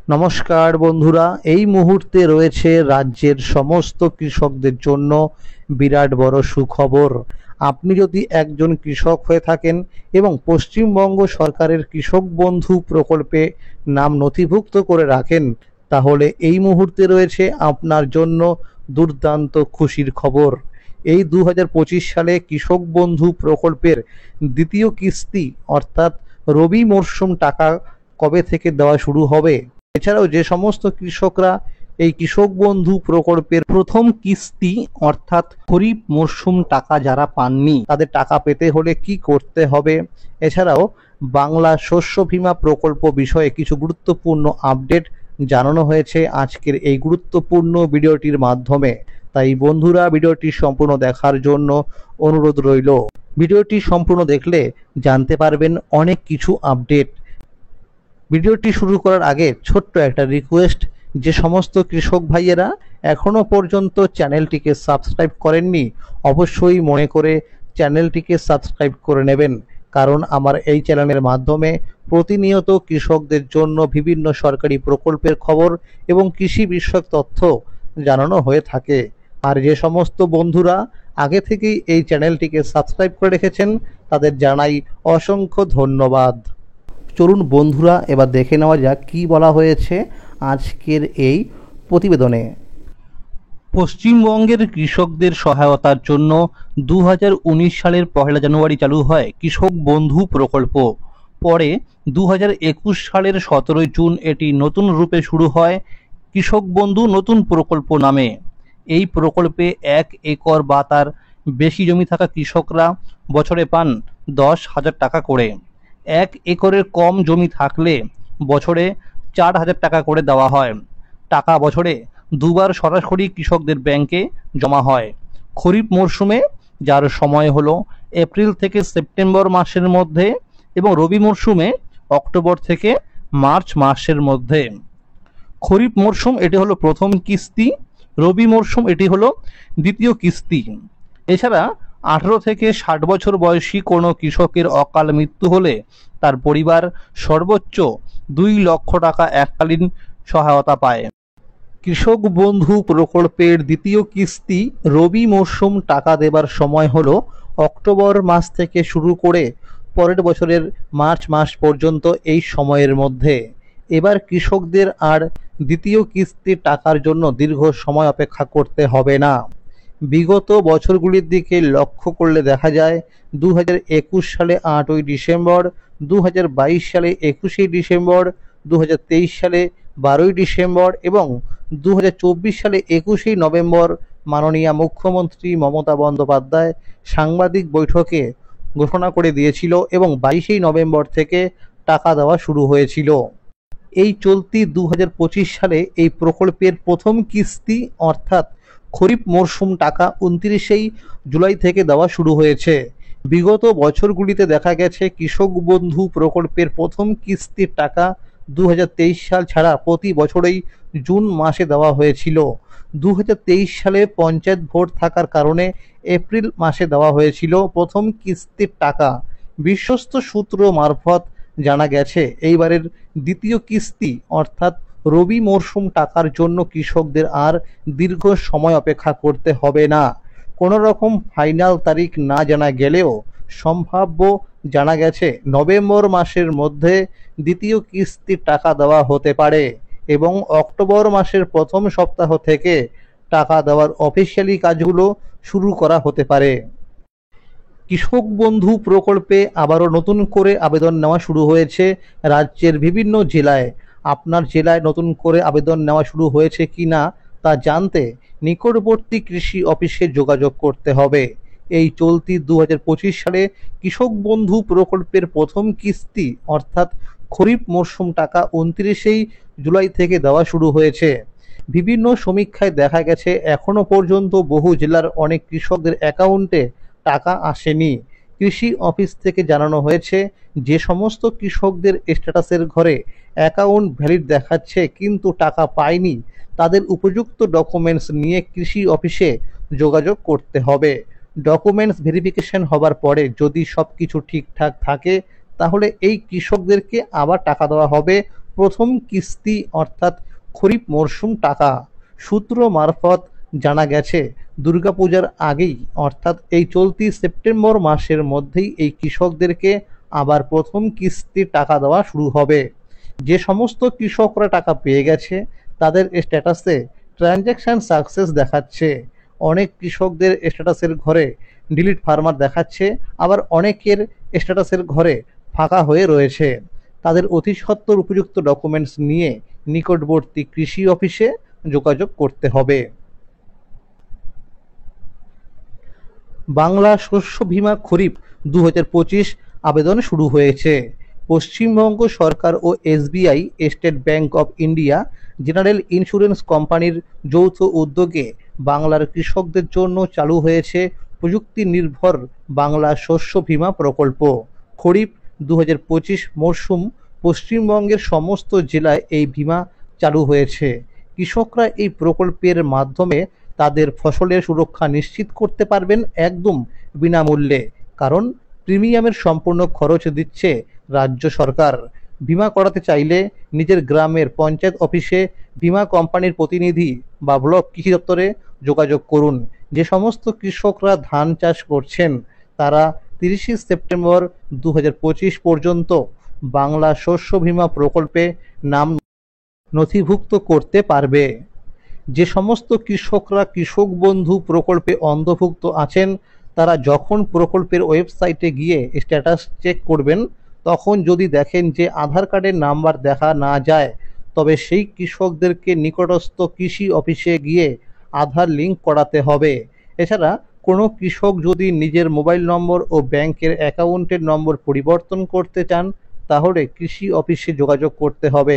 নমস্কার বন্ধুরা, এই মুহূর্তে রয়েছে রাজ্যের সমস্ত কৃষকদের জন্য বিরাট বড় সুখবর। আপনি যদি একজন কৃষক হয়ে থাকেন এবং পশ্চিমবঙ্গ সরকারের কৃষক বন্ধু প্রকল্পে নাম নথিভুক্ত করে রাখেন, তাহলে এই মুহূর্তে রয়েছে আপনার জন্য দুর্দান্ত খুশির খবর। এই 2025 সালে কৃষক বন্ধু প্রকল্পের দ্বিতীয় কিস্তি অর্থাৎ রবি মরশুম টাকা কবে থেকে দেওয়া শুরু হবে। এছাড়াও যে সমস্ত কৃষকরা এই কৃষক বন্ধু প্রকল্পের প্রথম কিস্তি অর্থাৎ খরিফ মরশুম টাকা যারা পাননি, তাদের টাকা পেতে হলে কি করতে হবে, এছাড়াও বাংলা শস্য বীমা প্রকল্প বিষয়ে কিছু গুরুত্বপূর্ণ আপডেট জানানো হয়েছে আজকের এই গুরুত্বপূর্ণ ভিডিওটির মাধ্যমে। তাই বন্ধুরা, ভিডিওটি সম্পূর্ণ দেখার জন্য অনুরোধ রইল। ভিডিওটি সম্পূর্ণ দেখলে জানতে পারবেন অনেক কিছু আপডেট। ভিডিওটি শুরু করার আগে ছোট্ট একটা রিকোয়েস্ট, যে সমস্ত কৃষক ভাইয়েরা এখনো পর্যন্ত চ্যানেলটিকে সাবস্ক্রাইব করেননি, অবশ্যই মনে করে চ্যানেলটিকে সাবস্ক্রাইব করে নেবেন, কারণ আমার এই চ্যানেলের মাধ্যমে প্রতিনিয়ত কৃষকদের জন্য বিভিন্ন সরকারি প্রকল্পের খবর এবং কৃষি বিষয়ক তথ্য জানানো হয়ে থাকে। আর যে সমস্ত বন্ধুরা আগে থেকেই এই চ্যানেলটিকে সাবস্ক্রাইব করে রেখেছেন, তাদের জানাই অসংখ্য ধন্যবাদ। চলুন বন্ধুরা, এবার দেখে নেওয়া যাক কী বলা হয়েছে আজকের এই প্রতিবেদনে। পশ্চিমবঙ্গের কৃষকদের সহায়তার জন্য 2019 সালের 1 জানুয়ারি চালু হয় কৃষক বন্ধু প্রকল্প। পরে 2021 সালের 17 জুন এটি নতুন রূপে শুরু হয় কৃষক বন্ধু নতুন প্রকল্প নামে। এই প্রকল্পে 1 একর বা তার বেশি জমি থাকা কৃষকরা বছরে পান 10,000 টাকা করে। 1 একরের কম জমি থাকলে বছরে 4,000 টাকা করে দেওয়া হয়। টাকা বছরে দুবার সরাসরি কৃষকদের ব্যাংকে জমা হয়। খরিফ মরশুমে, যার সময় হলো এপ্রিল থেকে সেপ্টেম্বর মাসের মধ্যে, এবং রবি মরশুমে অক্টোবর থেকে মার্চ মাসের মধ্যে। খরিফ মরশুম এটি হলো প্রথম কিস্তি, রবি মরশুম এটি হলো দ্বিতীয় কিস্তি। এছাড়া 18 থেকে 60 বছর বয়সী কোনো কৃষকের অকাল মৃত্যু হলে তার পরিবার সর্বোচ্চ 2 লক্ষ টাকা এককালীন সহায়তা পায়। কৃষক বন্ধু প্রকল্পের দ্বিতীয় কিস্তি রবি মরশুম টাকা দেবার সময় হলো অক্টোবর মাস থেকে শুরু করে পরের বছরের মার্চ মাস পর্যন্ত এই সময়ের মধ্যে। এবার কৃষকদের আর দ্বিতীয় কিস্তির টাকার জন্য দীর্ঘ সময় অপেক্ষা করতে হবে না। বিগত বছরগুলির দিকে লক্ষ্য করলে দেখা যায় 2021 সালে 8ই ডিসেম্বর, 2022 সালে 21শে ডিসেম্বর, 2023 সালে 12ই ডিসেম্বর এবং 2024 সালে 21শে নভেম্বর মাননীয় মুখ্যমন্ত্রী মমতা বন্দ্যোপাধ্যায় সাংবাদিক বৈঠকে ঘোষণা করে দিয়েছিল এবং 22শে নভেম্বর থেকে টাকা দেওয়া শুরু হয়েছিল। এই চলতি 2025 সালে এই প্রকল্পের প্রথম কিস্তি অর্থাৎ খরিফ মরশুম টাকা 29শে জুলাই থেকে দেওয়া শুরু হয়েছে। বিগত বছরগুলিতে দেখা গেছে কৃষক বন্ধু প্রকল্পের প্রথম কিস্তির টাকা 2023 সাল ছাড়া প্রতি বছরেই জুন মাসে দেওয়া হয়েছিল। 2023 সালে পঞ্চায়েত ভোট থাকার কারণে এপ্রিল মাসে দেওয়া হয়েছিল প্রথম কিস্তির টাকা। বিশ্বস্ত সূত্র মারফত জানা গেছে এইবারের দ্বিতীয় কিস্তি অর্থাৎ রবি মরশুম টাকার জন্য কৃষকদের আর দীর্ঘ সময় অপেক্ষা করতে হবে না। কোনো রকম ফাইনাল তারিখ না জানা গেলেও সম্ভাব্য জানা গেছে নভেম্বর মাসের মধ্যে দ্বিতীয় কিস্তির টাকা দেওয়া হতে পারে এবং অক্টোবর মাসের প্রথম সপ্তাহ থেকে টাকা দেওয়ার অফিসিয়ালি কাজগুলো শুরু করা হতে পারে। কৃষক বন্ধু প্রকল্পে আবারও নতুন করে আবেদন নেওয়া শুরু হয়েছে রাজ্যের বিভিন্ন জেলায়। আপনার জেলায় নতুন করে আবেদন নেওয়া শুরু হয়েছে কি না তা জানতে নিকটবর্তী কৃষি অফিসে যোগাযোগ করতে হবে। এই চলতি 2025 সালে কৃষক বন্ধু প্রকল্পের প্রথম কিস্তি অর্থাৎ খরিফ মরশুম টাকা 29শে জুলাই থেকে দেওয়া শুরু হয়েছে। বিভিন্ন সমীক্ষায় দেখা গেছে এখনো পর্যন্ত বহু জেলার অনেক কৃষকদের অ্যাকাউন্টে টাকা আসেনি। কৃষি অফিস থেকে জানানো হয়েছে যে সমস্ত কৃষকদের স্ট্যাটাসের ঘরে অ্যাকাউন্ট ভ্যালিড দেখাচ্ছে কিন্তু টাকা পায়নি, তাদের উপযুক্ত ডকুমেন্টস নিয়ে কৃষি অফিসে যোগাযোগ করতে হবে। ডকুমেন্টস ভেরিফিকেশন হবার পরে যদি সব কিছু ঠিকঠাক থাকে তাহলে এই কৃষকদেরকে আবার টাকা দেওয়া হবে প্রথম কিস্তি অর্থাৎ খরিফ মরশুম টাকা। সূত্র মারফত জানা গেছে দুর্গাপূজার আগেই অর্থাৎ এই চলতি সেপ্টেম্বর মাসের মধ্যেই এই কৃষকদেরকে আবার প্রথম কিস্তির টাকা দেওয়া শুরু হবে। যে সমস্ত কৃষকরা টাকা পেয়ে গেছে তাদের স্ট্যাটাসে ট্রানজ্যাকশন সাকসেস দেখাচ্ছে। অনেক কৃষকদের স্ট্যাটাসের ঘরে ডিলিট ফার্মার দেখাচ্ছে, আবার অনেকের স্ট্যাটাসের ঘরে ফাঁকা হয়ে রয়েছে। তাদের অতি সত্বর উপযুক্ত ডকুমেন্টস নিয়ে নিকটবর্তী কৃষি অফিসে যোগাযোগ করতে হবে। বাংলা শস্য বীমা খরিফ 2025 আবেদন শুরু হয়েছে। পশ্চিমবঙ্গ সরকার ও SBI, State Bank of India, General Insurance কোম্পানির যৌথ উদ্যোগে বাংলার কৃষকদের জন্য চালু হয়েছে প্রযুক্তি নির্ভর বাংলা শস্য বীমা প্রকল্প। খরিফ 2025 মরশুম পশ্চিমবঙ্গের সমস্ত জেলায় এই বীমা চালু হয়েছে। কৃষকরা এই প্রকল্পের মাধ্যমে তাদের ফসলের সুরক্ষা নিশ্চিত করতে পারবেন একদম বিনামূল্যে, কারণ প্রিমিয়ামের সম্পূর্ণ খরচ দিচ্ছে রাজ্য সরকার। বীমা করাতে চাইলে নিজের গ্রামের পঞ্চায়েত অফিসে বীমা কোম্পানির প্রতিনিধি বা ব্লক কৃষি দপ্তরে যোগাযোগ করুন। যে সমস্ত কৃষকরা ধান চাষ করছেন তারা 30 সেপ্টেম্বর 2025 পর্যন্ত বাংলা শস্য বীমা প্রকল্পে নাম নথিভুক্ত করতে পারবে। যে সমস্ত কৃষকরা কৃষক বন্ধু প্রকল্পে অন্তর্ভুক্ত আছেন তারা যখন প্রকল্পের ওয়েবসাইটে গিয়ে স্ট্যাটাস চেক করবেন তখন যদি দেখেন যে আধার কার্ডের নাম্বার দেখা না যায়, তবে সেই কৃষকদেরকে নিকটস্থ কৃষি অফিসে গিয়ে আধার লিঙ্ক করাতে হবে। এছাড়া কোনো কৃষক যদি নিজের মোবাইল নম্বর ও ব্যাংকের অ্যাকাউন্টের নম্বর পরিবর্তন করতে চান তাহলে কৃষি অফিসে যোগাযোগ করতে হবে।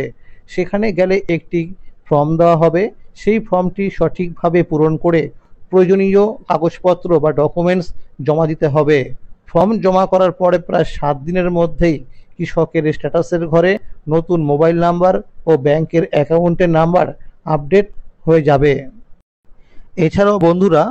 সেখানে গেলে একটি ফর্ম দেওয়া হবে, সেই ফর্মটি সঠিকভাবে পূরণ করে প্রয়োজনীয় কাগজপত্র বা ডকুমেন্টস জমা দিতে হবে। ফর্ম জমা করার পরে প্রায় 7 দিনের মধ্যেই কৃষকের স্ট্যাটাসের ঘরে নতুন মোবাইল নাম্বার ও ব্যাংকের অ্যাকাউন্টের নাম্বার আপডেট হয়ে যাবে। এছাড়াও বন্ধুরা,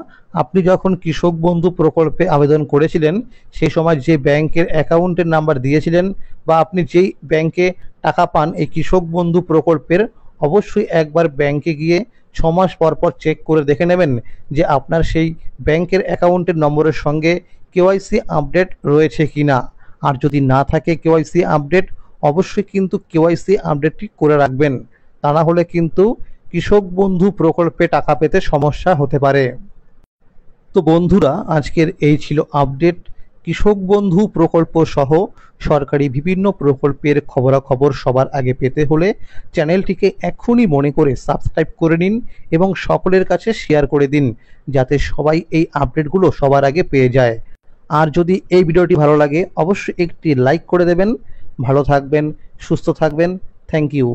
আপনি যখন কৃষক বন্ধু প্রকল্পে আবেদন করেছিলেন সেই সময় যে ব্যাংকের অ্যাকাউন্টের নাম্বার দিয়েছিলেন বা আপনি যেই ব্যাংকে টাকা পান এই কৃষক বন্ধু প্রকল্পের, অবশ্যই একবার ব্যাংকে গিয়ে 6 মাস পর পর চেক করে দেখে নেবেন যে আপনার সেই ব্যাংকের অ্যাকাউন্টের নম্বরের সঙ্গে কেওয়াইসি আপডেট রয়েছে কিনা। আর যদি না থাকে কেওয়াইসি আপডেট, অবশ্যই কিন্তু কেওয়াইসি আপডেটটি করে রাখবেন, তা না হলে কিন্তু কৃষক বন্ধু প্রকল্পে টাকা পেতে সমস্যা হতে পারে। তো বন্ধুরা, আজকের এই ছিল আপডেট। কৃষক বন্ধু প্রকল্প সহ সরকারি বিভিন্ন প্রকল্পের খবরাখবর সবার আগে পেতে হলে চ্যানেলটিকে এক্ষুনি মনে করে সাবস্ক্রাইব করে নিন এবং সকলের কাছে শেয়ার করে দিন, যাতে সবাই এই আপডেটগুলো সবার আগে পেয়ে যায়। আর যদি এই ভিডিওটি ভালো লাগে অবশ্যই একটি লাইক করে দেবেন। ভালো থাকবেন, সুস্থ থাকবেন। Thank you.